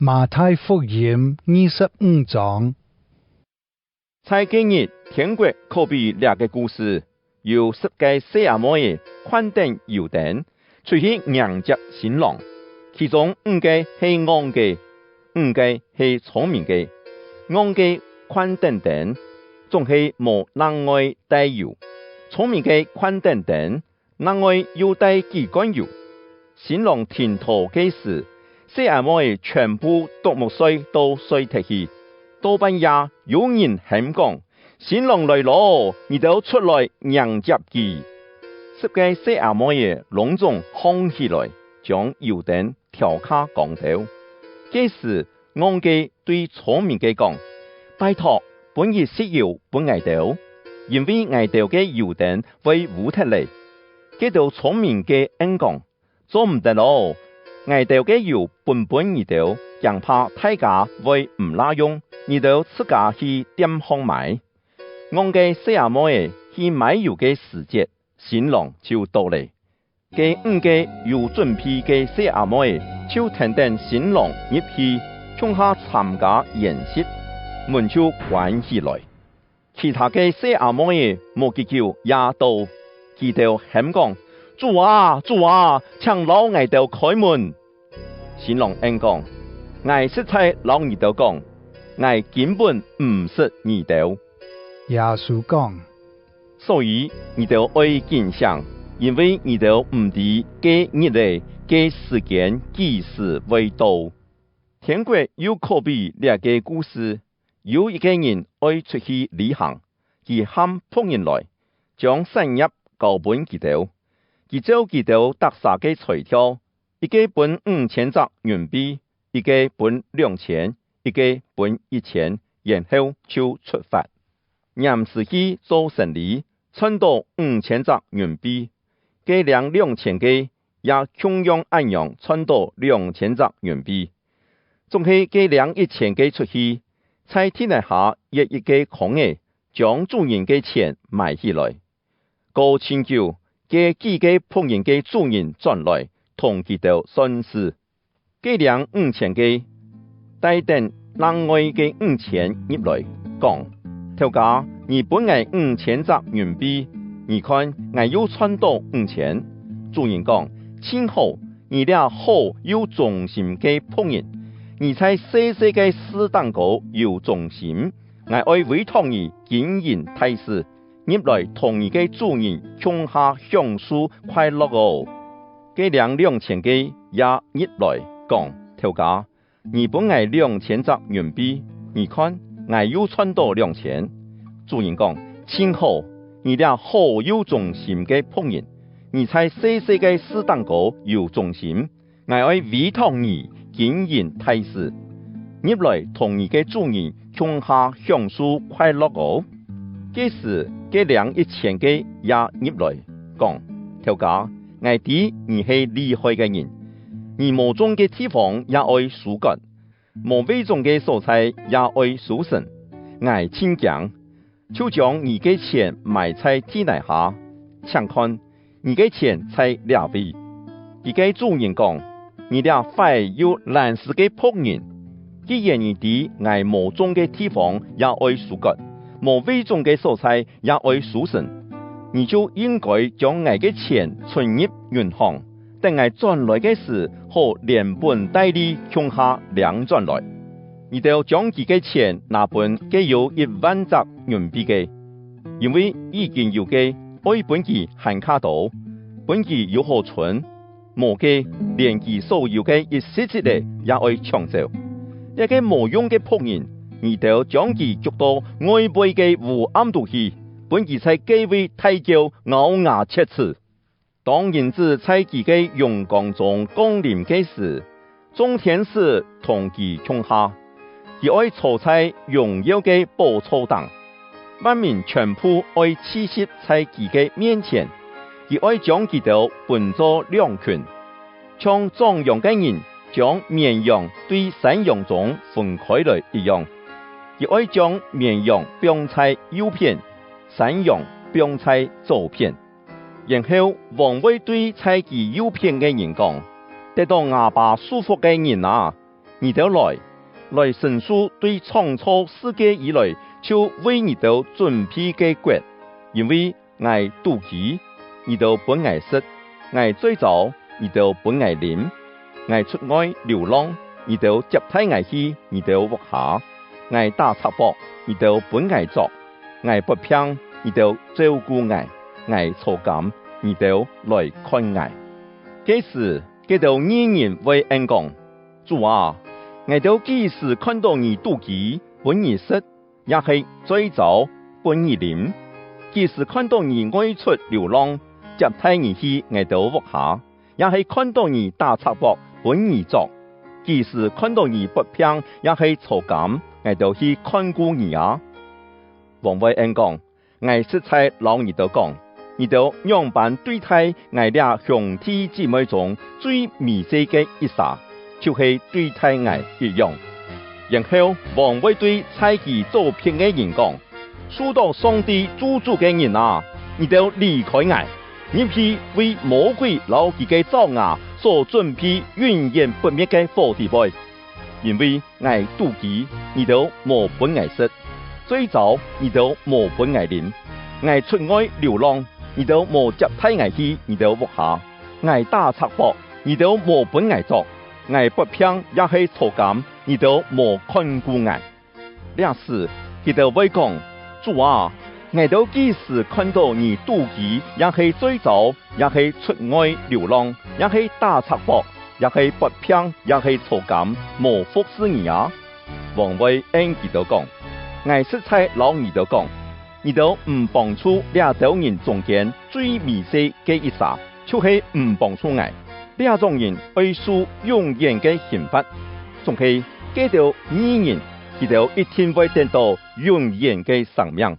馬太福音25章。在今日天國可比兩個故事，有10個細阿妹款待猶大，出去迎接新郎，其中5個是戇嘅，5個是聰明嘅。戇嘅款待等，總是無人愛帶油；聰明嘅款待等，人愛要帶幾罐油。新郎聽到嘅時，細阿妹全部獨木水都水提去。到半夜，有人喊講：新郎來咯，你都出來迎接佢。10個細阿妹隆重喊起來，將油燈調卡講頭。這時，戇嘅對聰明嘅講：拜託，本日熄油本挨頭，因為挨頭嘅油燈會污脫嚟。這道聰明嘅應講：做唔得咯，挨頭嘅油本二頭，驚怕大家會唔拉用。你都自家去店行買，戇嘅細阿妹去買油嘅時節，新郎就到嚟。嘅5個有準備嘅細阿妹就聽等新郎入去，從下參加宴席，門就關起來。其他嘅細阿妹冇結叫也到，佢就喊講：主啊，主啊，請老挨到開門。新郎應講：挨實在老二到講。我根本唔識二道。耶穌講：所以二道愛見想，因為二道唔知嘅日嚟嘅時間幾時會到。天國有可比兩個故事，有一個人愛出去旅行，佢喊僕人來，將產業交本佢道，佢就佢道得3個彩條，一個本5000隻元幣，一個本2000。一個本1000，然後就出發。臨時去做生意，賺到5000隻元幣，計量2000個，也同樣按樣賺到2000隻元幣。總係計量1000個出去，在天底下一個空嘅，將主人嘅錢買起來。過清久，嘅幾個僕人嘅主人轉來，同佢哋算是計量5000個。待等人愛嘅5000入來，講：頭家，你本愛5000隻元幣，你看我又賺到5000。主人講：真好，你倆好有忠心嘅僕人，你在細細嘅事當中有忠心，我愛委託你經營大事，入來同你嘅主人共下享受快樂哦。計量2000個也入來，講：頭家。你本愛2000隻元幣，你看我又賺到2000。主人講：真好，你倆好有忠心嘅僕人，你在細細嘅事當中有忠心，我愛委託你經營大事，入來同你嘅主人共下享受快樂哦。這時計量1000個也入來，講：頭家，我知你係厲害嘅人。你無種嘅地方也愛屬God，無為種嘅所在也愛屬神。我清講，就將你嘅錢埋在地底下，請看你嘅錢在哪位。佢嘅主人講：你倆快有難事嘅僕人，既然你知我無種嘅地方也愛屬God，無為種嘅所在也愛屬神，你就應該將我嘅錢存入銀行。等我轉來嘅時，可連本帶利向下兩轉來。你就將佢嘅錢拿本計有10000隻元幣嘅，因為已經有嘅愛本佢限卡到，本佢有好存，無嘅連佢所有嘅一時之內也愛搶走。一個無用嘅僕人，你就將佢捉到外背嘅烏暗度去，本佢在機會太久咬牙切齒。當人子在佢嘅榮光中降臨嘅時，眾天使同佢共下，佢愛坐在榮耀嘅寶座上，萬民全部愛屈膝在佢嘅面前，佢愛將佢哋分作兩群，像壯陽嘅人將綿羊對山羊中分開來一樣，佢愛將綿羊放在右邊，山羊放在左邊。然後王會對在其右邊嘅人講：得到阿爸祝福嘅人啊，你哋來神書對創造世界以來，就為你哋準備嘅國，因為愛妒忌，你哋本愛食；愛醉酒，你哋本愛飲；愛出外流浪，你哋接替愛去，你哋活下；愛打賊博，你哋本愛作；愛不平，你哋照顧愛；愛錯感，你哋來看愛。這時，佢哋義人為恩講：主啊！我哋幾時看到你妒忌，本而食，也係醉酒，本而飲；幾時看到你外出流浪，接替你去我哋活下，也係看到你打賊博，本而作；幾時看到你不平，也係錯感，我哋去看顧你啊。王為恩講：我實在老你哋講，你哋樣板對待我哋兄弟姊妹中最微細嘅一剎，就是對待我一樣。然後王會對猜忌作騙嘅人講：受到上帝咒詛嘅人啊，你哋離開我，你去為魔鬼老佢嘅爪牙所準備永遠不滅嘅火地位，因為我妒忌，你哋無本愛食；醉酒，你哋無本愛飲；我出外流浪，你哋無接替我去，你哋活下；我打賊博，你哋無本愛作；我不平也係錯感，你哋無看顧我。那時，佢哋會講：主啊！我哋幾時看到你妒忌，也係醉酒，也係出外流浪，也係打賊博，也係不平，也係錯感，無服侍你啊！王會恩佢哋講：我實在老你哋講，你哋唔幫助兩種人中間最微細嘅一剎，就係唔幫助我。兩種人會受永遠嘅刑罰，仲係佢哋義人，佢哋一定會得到永遠嘅生命。